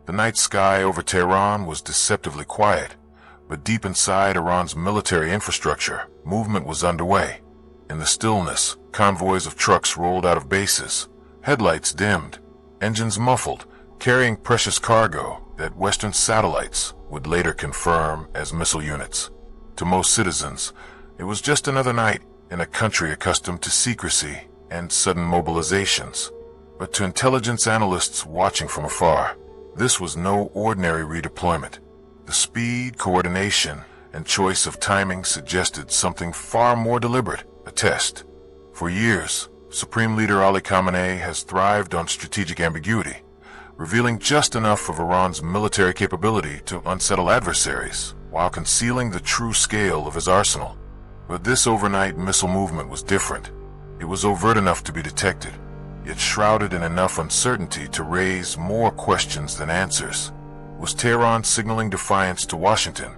The night sky over Tehran was deceptively quiet, but deep inside Iran's military infrastructure, movement was underway. In the stillness, convoys of trucks rolled out of bases, headlights dimmed, engines muffled, carrying precious cargo that Western satellites would later confirm as missile units. To most citizens, it was just another night in a country accustomed to secrecy and sudden mobilizations. But to intelligence analysts watching from afar, this was no ordinary redeployment. The speed, coordination, and choice of timing suggested something far more deliberate, a test. For years, Supreme Leader Ayatollah Khamenei has thrived on strategic ambiguity, revealing just enough of Iran's military capability to unsettle adversaries, while concealing the true scale of his arsenal. But this overnight missile movement was different. It was overt enough to be detected, yet shrouded in enough uncertainty to raise more questions than answers. Was Tehran signaling defiance to Washington,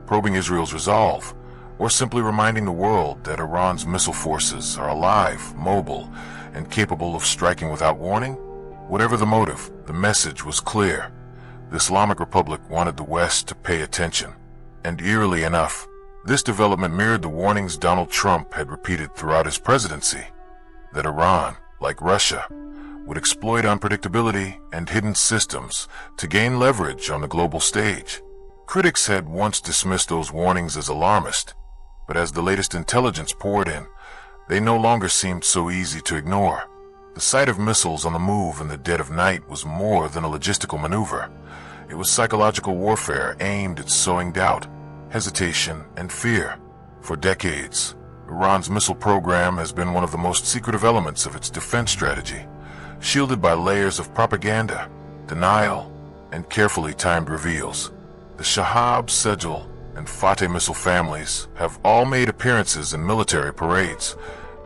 probing Israel's resolve, or simply reminding the world that Iran's missile forces are alive, mobile, and capable of striking without warning? Whatever the motive, the message was clear. The Islamic Republic wanted the West to pay attention. And eerily enough, this development mirrored the warnings Donald Trump had repeated throughout his presidency, that Iran, like Russia, would exploit unpredictability and hidden systems to gain leverage on the global stage. Critics had once dismissed those warnings as alarmist, but as the latest intelligence poured in, they no longer seemed so easy to ignore. The sight of missiles on the move in the dead of night was more than a logistical maneuver. It was psychological warfare aimed at sowing doubt, hesitation, and fear. For decades, Iran's missile program has been one of the most secretive elements of its defense strategy, shielded by layers of propaganda, denial, and carefully timed reveals. The Shahab, Sejal, and Fateh missile families have all made appearances in military parades,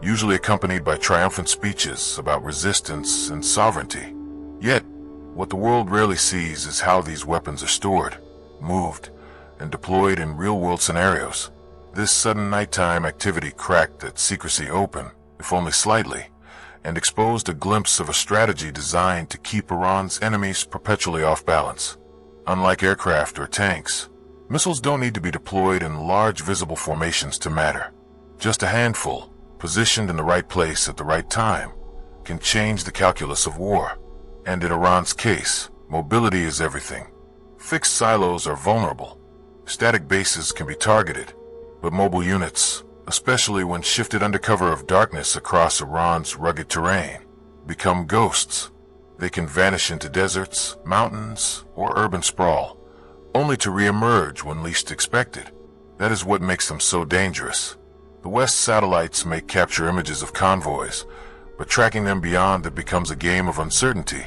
usually accompanied by triumphant speeches about resistance and sovereignty. Yet, what the world rarely sees is how these weapons are stored, moved, and deployed in real-world scenarios. This sudden nighttime activity cracked that secrecy open, if only slightly, and exposed a glimpse of a strategy designed to keep Iran's enemies perpetually off balance. Unlike aircraft or tanks, missiles don't need to be deployed in large visible formations to matter. Just a handful, positioned in the right place at the right time, can change the calculus of war. And in Iran's case, mobility is everything. Fixed silos are vulnerable. Static bases can be targeted, but mobile units, especially when shifted under cover of darkness across Iran's rugged terrain, become ghosts. They can vanish into deserts, mountains, or urban sprawl, only to re-emerge when least expected. That is what makes them so dangerous. The West's satellites may capture images of convoys, but tracking them beyond it becomes a game of uncertainty.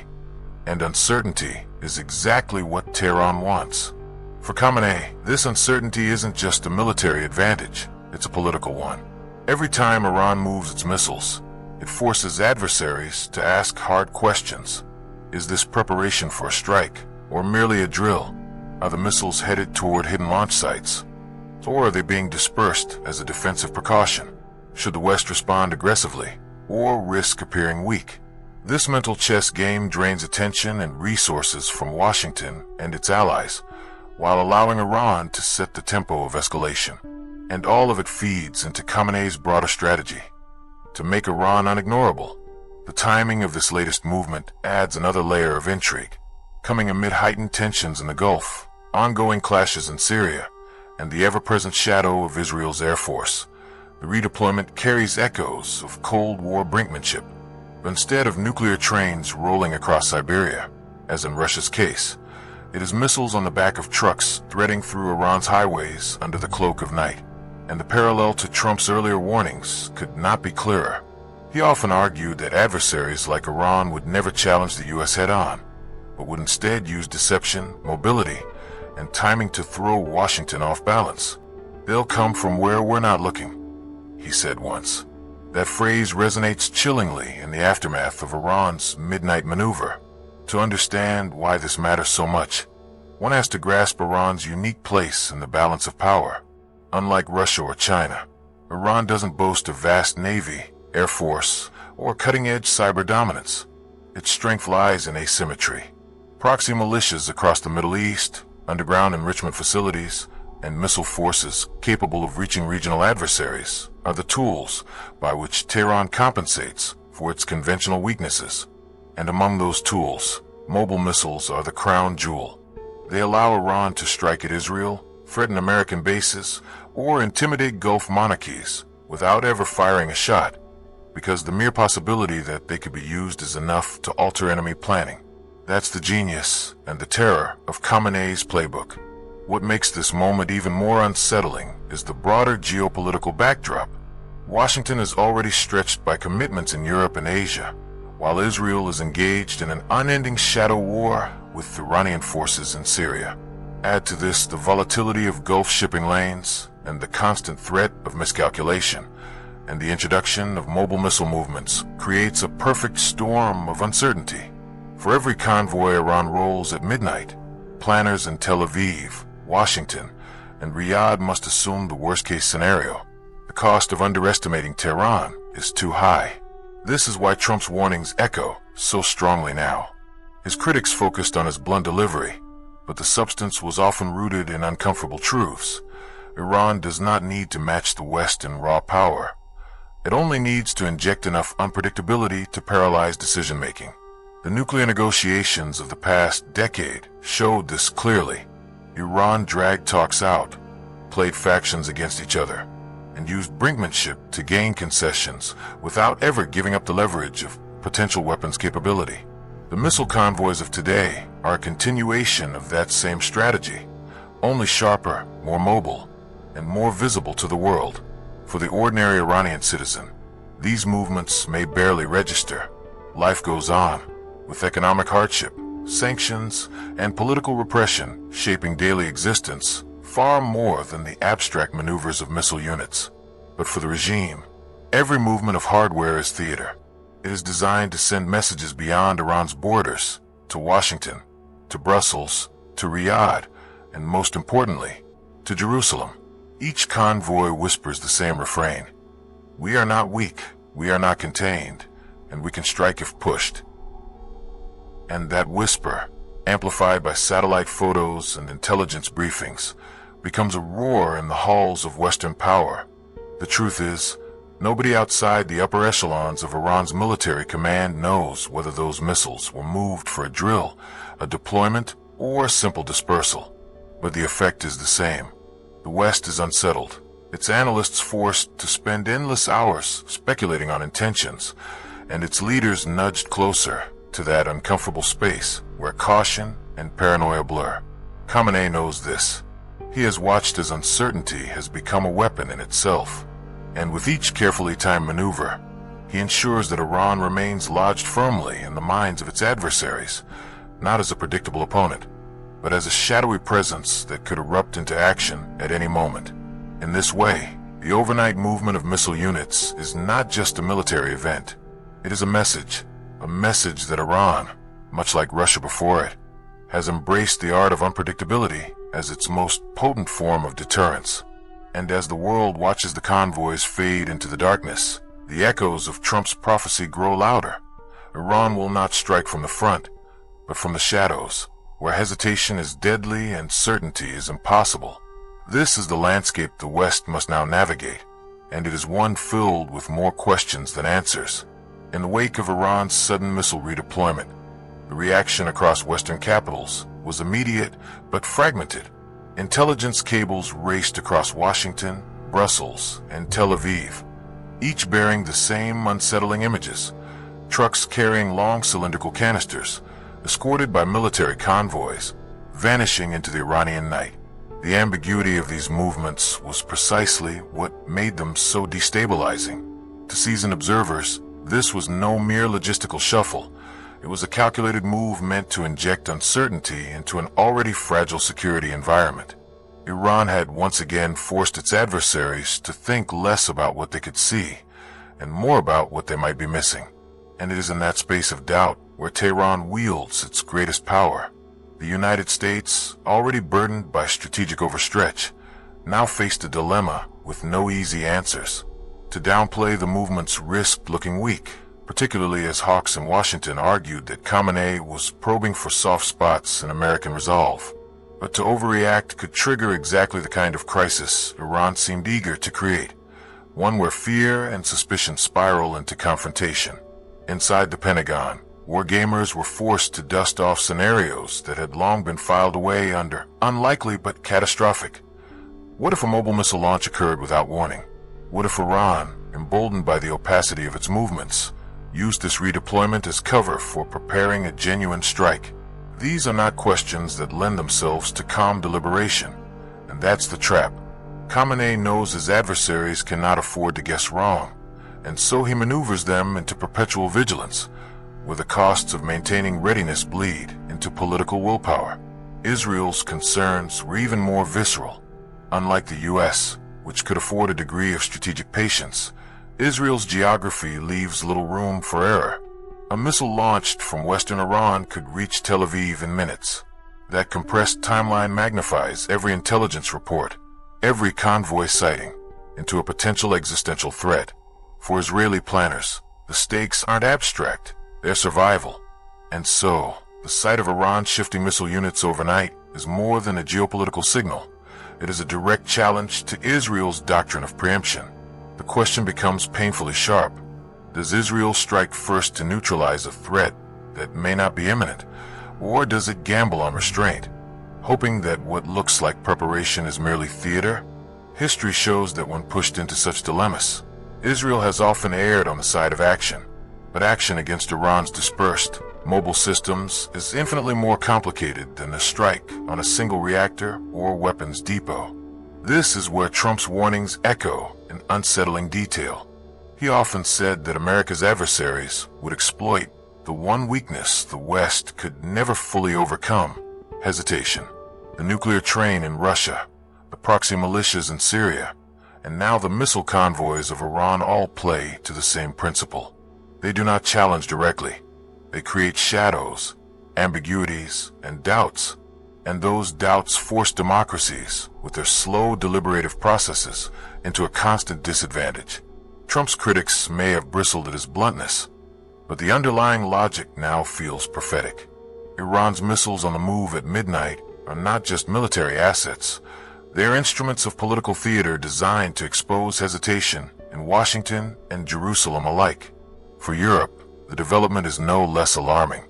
And uncertainty is exactly what Tehran wants. For Khamenei, this uncertainty isn't just a military advantage, it's a political one. Every time Iran moves its missiles, it forces adversaries to ask hard questions. Is this preparation for a strike, or merely a drill? Are the missiles headed toward hidden launch sites? Or are they being dispersed as a defensive precaution? Should the West respond aggressively, or risk appearing weak? This mental chess game drains attention and resources from Washington and its allies, while allowing Iran to set the tempo of escalation. And all of it feeds into Khamenei's broader strategy, to make Iran unignorable. The timing of this latest movement adds another layer of intrigue, coming amid heightened tensions in the Gulf, ongoing clashes in Syria, and the ever-present shadow of Israel's Air Force. The redeployment carries echoes of Cold War brinkmanship. But instead of nuclear trains rolling across Siberia, as in Russia's case, it is missiles on the back of trucks threading through Iran's highways under the cloak of night. And the parallel to Trump's earlier warnings could not be clearer. He often argued that adversaries like Iran would never challenge the U.S. head-on, but would instead use deception, mobility, and timing to throw Washington off balance. They'll come from where we're not looking, he said once. That phrase resonates chillingly in the aftermath of Iran's midnight maneuver. To understand why this matters so much, one has to grasp Iran's unique place in the balance of power. Unlike Russia or China, Iran doesn't boast a vast navy, air force, or cutting-edge cyber dominance. Its strength lies in asymmetry. Proxy militias across the Middle East, underground enrichment facilities, and missile forces capable of reaching regional adversaries are the tools by which Tehran compensates for its conventional weaknesses. And among those tools, mobile missiles are the crown jewel. They allow Iran to strike at Israel, threaten American bases, or intimidate Gulf monarchies without ever firing a shot, because the mere possibility that they could be used is enough to alter enemy planning. That's the genius and the terror of Khamenei's playbook. What makes this moment even more unsettling is the broader geopolitical backdrop. Washington is already stretched by commitments in Europe and Asia, while Israel is engaged in an unending shadow war with Iranian forces in Syria. Add to this the volatility of Gulf shipping lanes and the constant threat of miscalculation, and the introduction of mobile missile movements creates a perfect storm of uncertainty. For every convoy Iran rolls at midnight, planners in Tel Aviv, Washington, and Riyadh must assume the worst-case scenario. The cost of underestimating Tehran is too high. This is why Trump's warnings echo so strongly now. His critics focused on his blunt delivery, but the substance was often rooted in uncomfortable truths. Iran does not need to match the West in raw power. It only needs to inject enough unpredictability to paralyze decision-making. The nuclear negotiations of the past decade showed this clearly. Iran dragged talks out, played factions against each other, and used brinkmanship to gain concessions without ever giving up the leverage of potential weapons capability. The missile convoys of today are a continuation of that same strategy, only sharper, more mobile, and more visible to the world. For the ordinary Iranian citizen, these movements may barely register. Life goes on, with economic hardship, sanctions, and political repression shaping daily existence far more than the abstract maneuvers of missile units. But for the regime, every movement of hardware is theater. It is designed to send messages beyond Iran's borders, to Washington, to Brussels, to Riyadh, and most importantly, to Jerusalem. Each convoy whispers the same refrain: we are not weak, we are not contained, and we can strike if pushed. And that whisper, amplified by satellite photos and intelligence briefings, becomes a roar in the halls of Western power. The truth is, nobody outside the upper echelons of Iran's military command knows whether those missiles were moved for a drill, a deployment, or a simple dispersal. But the effect is the same. The West is unsettled, its analysts forced to spend endless hours speculating on intentions, and its leaders nudged closer to that uncomfortable space where caution and paranoia blur. Khamenei knows this. He has watched as uncertainty has become a weapon in itself, and with each carefully timed maneuver, he ensures that Iran remains lodged firmly in the minds of its adversaries, not as a predictable opponent, but as a shadowy presence that could erupt into action at any moment. In this way, the overnight movement of missile units is not just a military event. It is a message that Iran, much like Russia before it, has embraced the art of unpredictability as its most potent form of deterrence. And as the world watches the convoys fade into the darkness, the echoes of Trump's prophecy grow louder. Iran will not strike from the front, but from the shadows, where hesitation is deadly and certainty is impossible. This is the landscape the West must now navigate, and it is one filled with more questions than answers. In the wake of Iran's sudden missile redeployment, the reaction across Western capitals was immediate but fragmented. Intelligence cables raced across Washington, Brussels, and Tel Aviv, each bearing the same unsettling images: trucks carrying long cylindrical canisters, escorted by military convoys, vanishing into the Iranian night. The ambiguity of these movements was precisely what made them so destabilizing. To seasoned observers, this was no mere logistical shuffle. It was a calculated move meant to inject uncertainty into an already fragile security environment. Iran had once again forced its adversaries to think less about what they could see, and more about what they might be missing. And it is in that space of doubt where Tehran wields its greatest power. The United States, already burdened by strategic overstretch, now faced a dilemma with no easy answers. To downplay the movement's risked looking weak, particularly as hawks in Washington argued that Khamenei was probing for soft spots in American resolve. But to overreact could trigger exactly the kind of crisis Iran seemed eager to create, one where fear and suspicion spiral into confrontation. Inside the Pentagon, war gamers were forced to dust off scenarios that had long been filed away under unlikely but catastrophic. What if a mobile missile launch occurred without warning? What if Iran, emboldened by the opacity of its movements, used this redeployment as cover for preparing a genuine strike? These are not questions that lend themselves to calm deliberation, and that's the trap. Khamenei knows his adversaries cannot afford to guess wrong, and so he maneuvers them into perpetual vigilance, where the costs of maintaining readiness bleed into political willpower. Israel's concerns were even more visceral. Unlike the US, which could afford a degree of strategic patience, Israel's geography leaves little room for error. A missile launched from western Iran could reach Tel Aviv in minutes. That compressed timeline magnifies every intelligence report, every convoy sighting, into a potential existential threat. For Israeli planners, the stakes aren't abstract, they're survival. And so, the sight of Iran's shifting missile units overnight is more than a geopolitical signal. It is a direct challenge to Israel's doctrine of preemption. The question becomes painfully sharp. Does Israel strike first to neutralize a threat that may not be imminent, or does it gamble on restraint, hoping that what looks like preparation is merely theater? History shows that when pushed into such dilemmas, Israel has often erred on the side of action. But action against Iran's dispersed, mobile systems is infinitely more complicated than a strike on a single reactor or weapons depot. This is where Trump's warnings echo in unsettling detail. He often said that America's adversaries would exploit the one weakness the West could never fully overcome: hesitation. The nuclear train in Russia, the proxy militias in Syria, and now the missile convoys of Iran all play to the same principle. They do not challenge directly. They create shadows, ambiguities, and doubts. And those doubts force democracies, with their slow deliberative processes, into a constant disadvantage. Trump's critics may have bristled at his bluntness, but the underlying logic now feels prophetic. Iran's missiles on the move at midnight are not just military assets. They are instruments of political theater designed to expose hesitation in Washington and Jerusalem alike. For Europe, the development is no less alarming,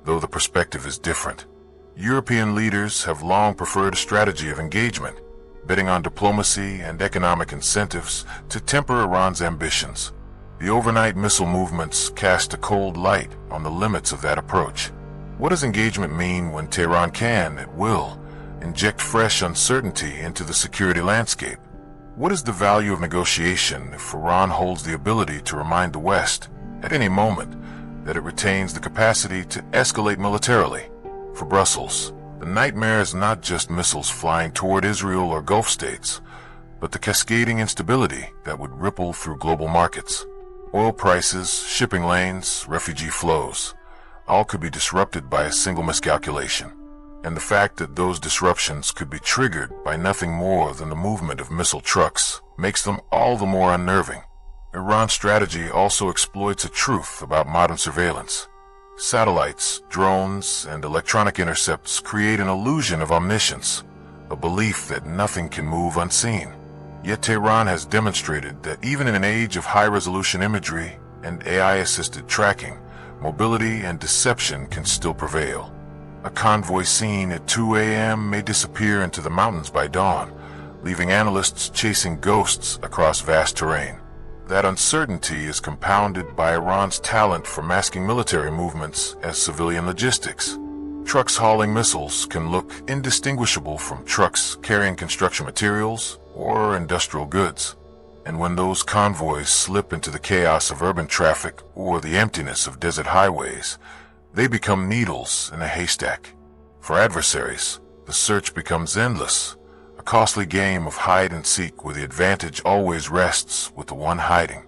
though the perspective is different. European leaders have long preferred a strategy of engagement, betting on diplomacy and economic incentives to temper Iran's ambitions. The overnight missile movements cast a cold light on the limits of that approach. What does engagement mean when Tehran can, at will, inject fresh uncertainty into the security landscape? What is the value of negotiation if Iran holds the ability to remind the West, at any moment, that it retains the capacity to escalate militarily? For Brussels, the nightmare is not just missiles flying toward Israel or Gulf states, but the cascading instability that would ripple through global markets. Oil prices, shipping lanes, refugee flows, all could be disrupted by a single miscalculation. And the fact that those disruptions could be triggered by nothing more than the movement of missile trucks makes them all the more unnerving. Iran's strategy also exploits a truth about modern surveillance. Satellites, drones, and electronic intercepts create an illusion of omniscience, a belief that nothing can move unseen. Yet Tehran has demonstrated that even in an age of high-resolution imagery and AI-assisted tracking, mobility and deception can still prevail. A convoy seen at 2 a.m. may disappear into the mountains by dawn, leaving analysts chasing ghosts across vast terrain. That uncertainty is compounded by Iran's talent for masking military movements as civilian logistics. Trucks hauling missiles can look indistinguishable from trucks carrying construction materials or industrial goods. And when those convoys slip into the chaos of urban traffic or the emptiness of desert highways, they become needles in a haystack. For adversaries, the search becomes endless, a costly game of hide and seek where the advantage always rests with the one hiding.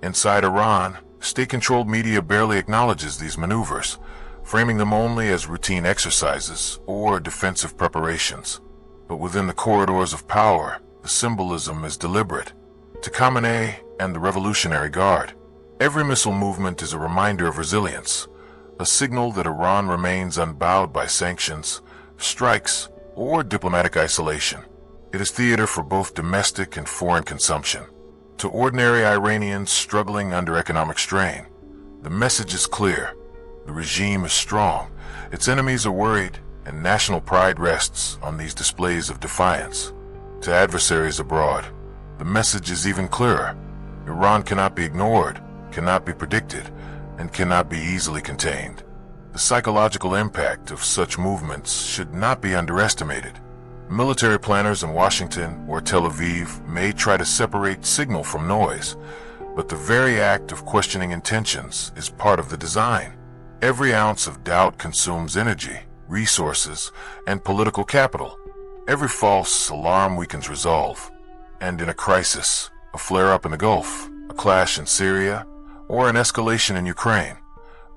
Inside Iran, state-controlled media barely acknowledges these maneuvers, framing them only as routine exercises or defensive preparations. But within the corridors of power, the symbolism is deliberate. To Khamenei and the Revolutionary Guard, Every missile movement is a reminder of resilience, a signal that Iran remains unbowed by sanctions, strikes, or diplomatic isolation. It is theater for both domestic and foreign consumption. To ordinary Iranians struggling under economic strain, the message is clear. The regime is strong, its enemies are worried, and national pride rests on these displays of defiance. To adversaries abroad, the message is even clearer. Iran cannot be ignored, cannot be predicted, and cannot be easily contained. The psychological impact of such movements should not be underestimated. Military planners in Washington or Tel Aviv may try to separate signal from noise, but the very act of questioning intentions is part of the design. Every ounce of doubt consumes energy, resources, and political capital. Every false alarm weakens resolve. And in a crisis, a flare-up in the Gulf, a clash in Syria, or an escalation in Ukraine,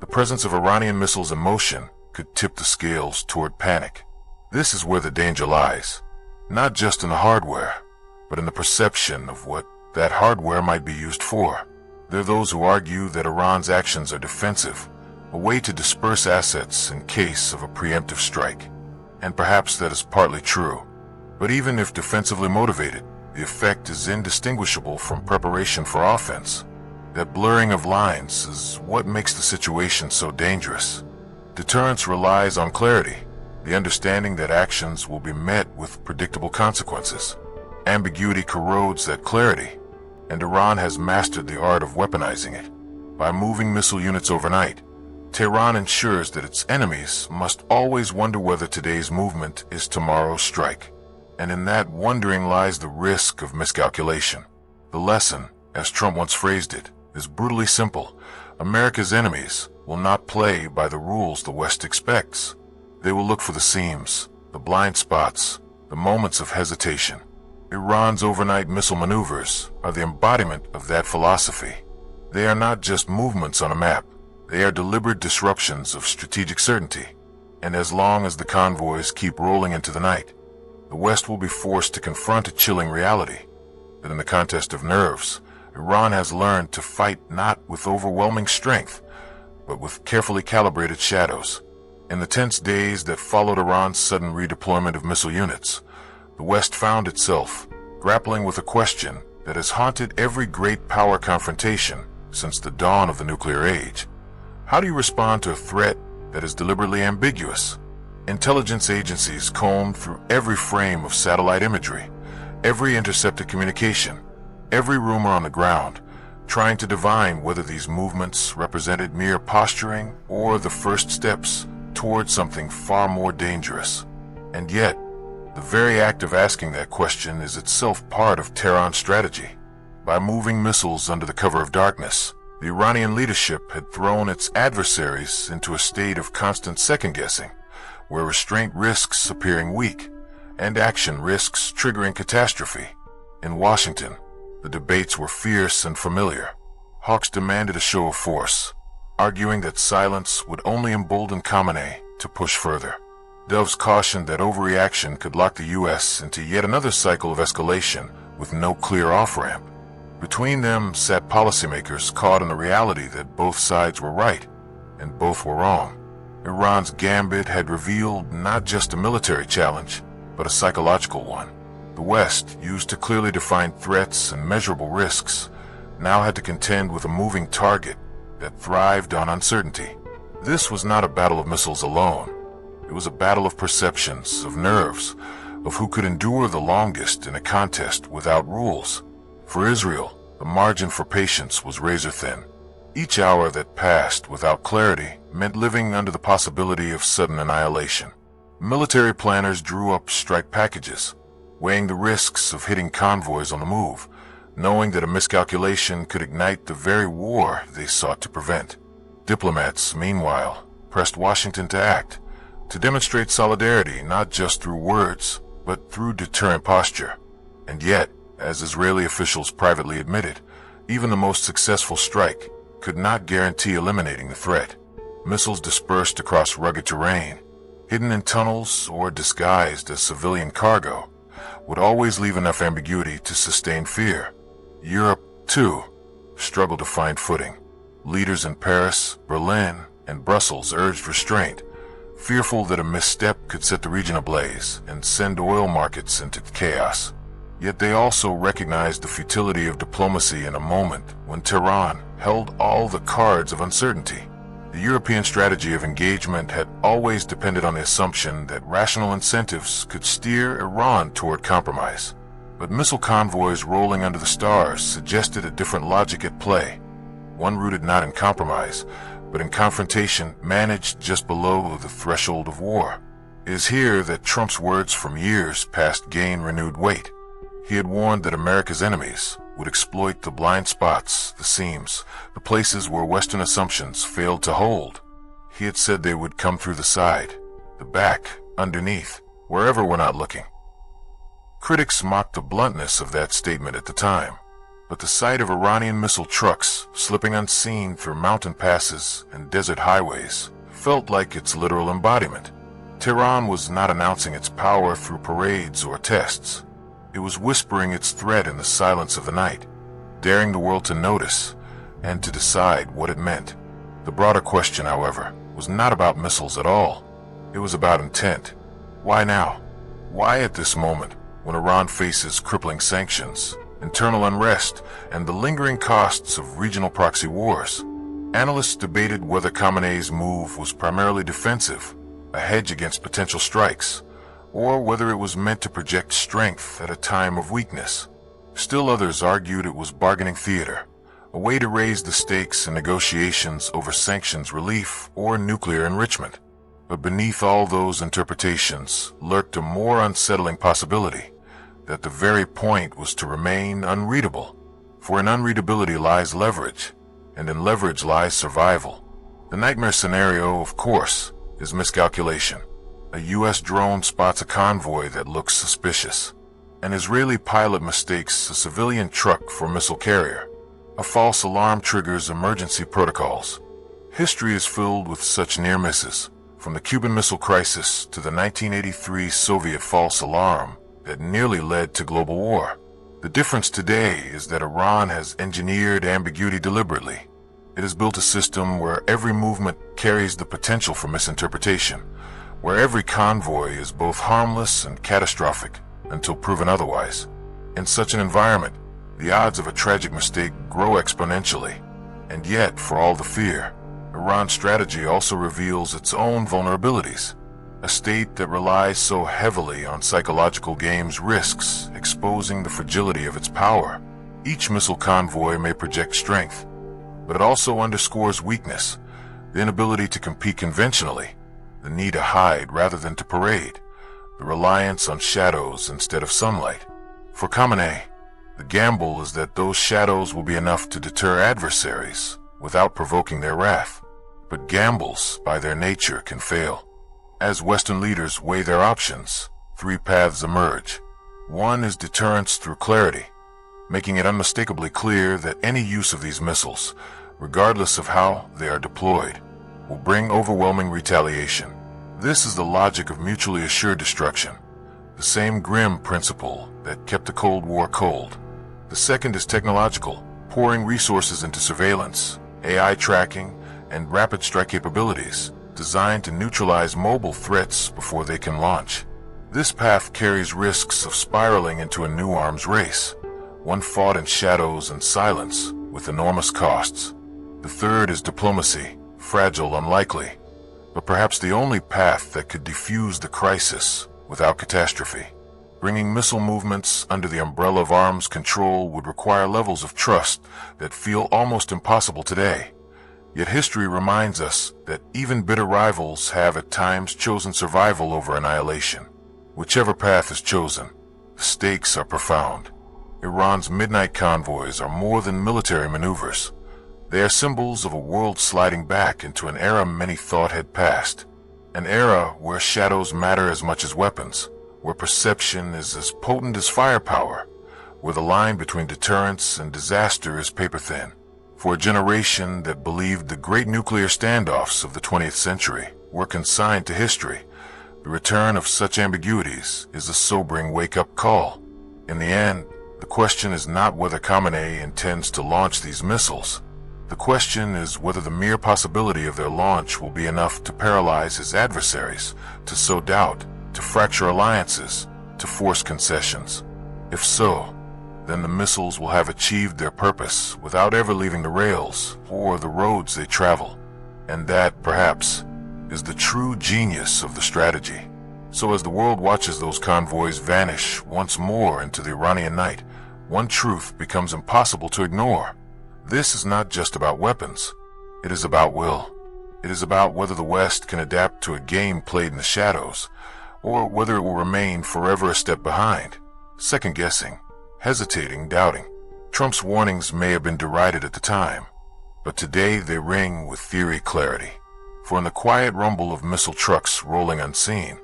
the presence of Iranian missiles in motion could tip the scales toward panic. This is where the danger lies, not just in the hardware, but in the perception of what that hardware might be used for. There are those who argue that Iran's actions are defensive, a way to disperse assets in case of a preemptive strike. And perhaps that is partly true. But even if defensively motivated, the effect is indistinguishable from preparation for offense. That blurring of lines is what makes the situation so dangerous. Deterrence relies on clarity, the understanding that actions will be met with predictable consequences. Ambiguity corrodes that clarity, and Iran has mastered the art of weaponizing it. By moving missile units overnight, Tehran ensures that its enemies must always wonder whether today's movement is tomorrow's strike. And in that wondering lies the risk of miscalculation. The lesson, as Trump once phrased it, is brutally simple. America's enemies will not play by the rules the West expects. They will look for the seams, the blind spots, the moments of hesitation. Iran's overnight missile maneuvers are the embodiment of that philosophy. They are not just movements on a map. They are deliberate disruptions of strategic certainty. And as long as the convoys keep rolling into the night, the West will be forced to confront a chilling reality, that in the contest of nerves, Iran has learned to fight not with overwhelming strength, but with carefully calibrated shadows. In the tense days that followed Iran's sudden redeployment of missile units, the West found itself grappling with a question that has haunted every great power confrontation since the dawn of the nuclear age. How do you respond to a threat that is deliberately ambiguous? Intelligence agencies combed through every frame of satellite imagery, every intercepted communication, every rumor on the ground, trying to divine whether these movements represented mere posturing or the first steps toward something far more dangerous. And yet, the very act of asking that question is itself part of Tehran's strategy. By moving missiles under the cover of darkness, the Iranian leadership had thrown its adversaries into a state of constant second-guessing, where restraint risks appearing weak, and action risks triggering catastrophe. In Washington, the debates were fierce and familiar. Hawks demanded a show of force, arguing that silence would only embolden Khamenei to push further. Doves cautioned that overreaction could lock the U.S. into yet another cycle of escalation with no clear off-ramp. Between them sat policymakers caught in the reality that both sides were right, and both were wrong. Iran's gambit had revealed not just a military challenge, but a psychological one. The West, used to clearly defined threats and measurable risks, now had to contend with a moving target that thrived on uncertainty. This was not a battle of missiles alone. It was a battle of perceptions, of nerves, of who could endure the longest in a contest without rules. For Israel, the margin for patience was razor-thin. Each hour that passed without clarity meant living under the possibility of sudden annihilation. Military planners drew up strike packages, weighing the risks of hitting convoys on the move, knowing that a miscalculation could ignite the very war they sought to prevent. Diplomats, meanwhile, pressed Washington to act, to demonstrate solidarity not just through words, but through deterrent posture. And yet, as Israeli officials privately admitted, even the most successful strike could not guarantee eliminating the threat. Missiles dispersed across rugged terrain, hidden in tunnels or disguised as civilian cargo, would always leave enough ambiguity to sustain fear. Europe, too, struggled to find footing. Leaders in Paris, Berlin, and Brussels urged restraint, fearful that a misstep could set the region ablaze and send oil markets into chaos. Yet they also recognized the futility of diplomacy in a moment when Tehran held all the cards of uncertainty. The European strategy of engagement had always depended on the assumption that rational incentives could steer Iran toward compromise. But missile convoys rolling under the stars suggested a different logic at play, one rooted not in compromise, but in confrontation managed just below the threshold of war. It is here that Trump's words from years past gain renewed weight. He had warned that America's enemies would exploit the blind spots, the seams, the places where Western assumptions failed to hold. He had said they would come through the side, the back, underneath, wherever we're not looking. Critics mocked the bluntness of that statement at the time, but the sight of Iranian missile trucks slipping unseen through mountain passes and desert highways felt like its literal embodiment. Tehran was not announcing its power through parades or tests. It was whispering its threat in the silence of the night, daring the world to notice and to decide what it meant. The broader question, however, was not about missiles at all. It was about intent. Why now? Why at this moment, when Iran faces crippling sanctions, internal unrest, and the lingering costs of regional proxy wars? Analysts debated whether Khamenei's move was primarily defensive, a hedge against potential strikes, or whether it was meant to project strength at a time of weakness. Still others argued it was bargaining theater, a way to raise the stakes in negotiations over sanctions relief or nuclear enrichment. But beneath all those interpretations lurked a more unsettling possibility, that the very point was to remain unreadable. For in unreadability lies leverage, and in leverage lies survival. The nightmare scenario, of course, is miscalculation. A U.S. drone spots a convoy that looks suspicious. An Israeli pilot mistakes a civilian truck for a missile carrier. A false alarm triggers emergency protocols. History is filled with such near misses, from the Cuban Missile Crisis to the 1983 Soviet false alarm that nearly led to global war. The difference today is that Iran has engineered ambiguity deliberately. It has built a system where every movement carries the potential for misinterpretation, where every convoy is both harmless and catastrophic until proven otherwise. In such an environment, the odds of a tragic mistake grow exponentially. And yet, for all the fear, Iran's strategy also reveals its own vulnerabilities. A state that relies so heavily on psychological games risks exposing the fragility of its power. Each missile convoy may project strength, but it also underscores weakness, the inability to compete conventionally, the need to hide rather than to parade, the reliance on shadows instead of sunlight. For Khamenei, the gamble is that those shadows will be enough to deter adversaries without provoking their wrath. But gambles, by their nature, can fail. As Western leaders weigh their options, three paths emerge. One is deterrence through clarity, making it unmistakably clear that any use of these missiles, regardless of how they are deployed, will bring overwhelming retaliation. This is the logic of mutually assured destruction, the same grim principle that kept the Cold War cold. The second is technological, pouring resources into surveillance, AI tracking, and rapid strike capabilities, designed to neutralize mobile threats before they can launch. This path carries risks of spiraling into a new arms race, one fought in shadows and silence, with enormous costs. The third is diplomacy, fragile, unlikely, but perhaps the only path that could defuse the crisis without catastrophe. Bringing missile movements under the umbrella of arms control would require levels of trust that feel almost impossible today. Yet history reminds us that even bitter rivals have at times chosen survival over annihilation. Whichever path is chosen, the stakes are profound. Iran's midnight convoys are more than military maneuvers. They are symbols of a world sliding back into an era many thought had passed. An era where shadows matter as much as weapons, where perception is as potent as firepower, where the line between deterrence and disaster is paper-thin. For a generation that believed the great nuclear standoffs of the 20th century were consigned to history, the return of such ambiguities is a sobering wake-up call. In the end, the question is not whether Khamenei intends to launch these missiles. The question is whether the mere possibility of their launch will be enough to paralyze his adversaries, to sow doubt, to fracture alliances, to force concessions. If so, then the missiles will have achieved their purpose without ever leaving the rails or the roads they travel. And that, perhaps, is the true genius of the strategy. So as the world watches those convoys vanish once more into the Iranian night, one truth becomes impossible to ignore. This is not just about weapons. It is about will. It is about whether the West can adapt to a game played in the shadows, or whether it will remain forever a step behind, second-guessing, hesitating, doubting. Trump's warnings may have been derided at the time, but today they ring with theory clarity. For in the quiet rumble of missile trucks rolling unseen,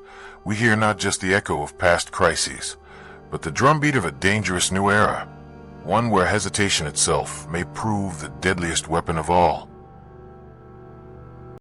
we hear not just the echo of past crises, but the drumbeat of a dangerous new era, one where hesitation itself may prove the deadliest weapon of all.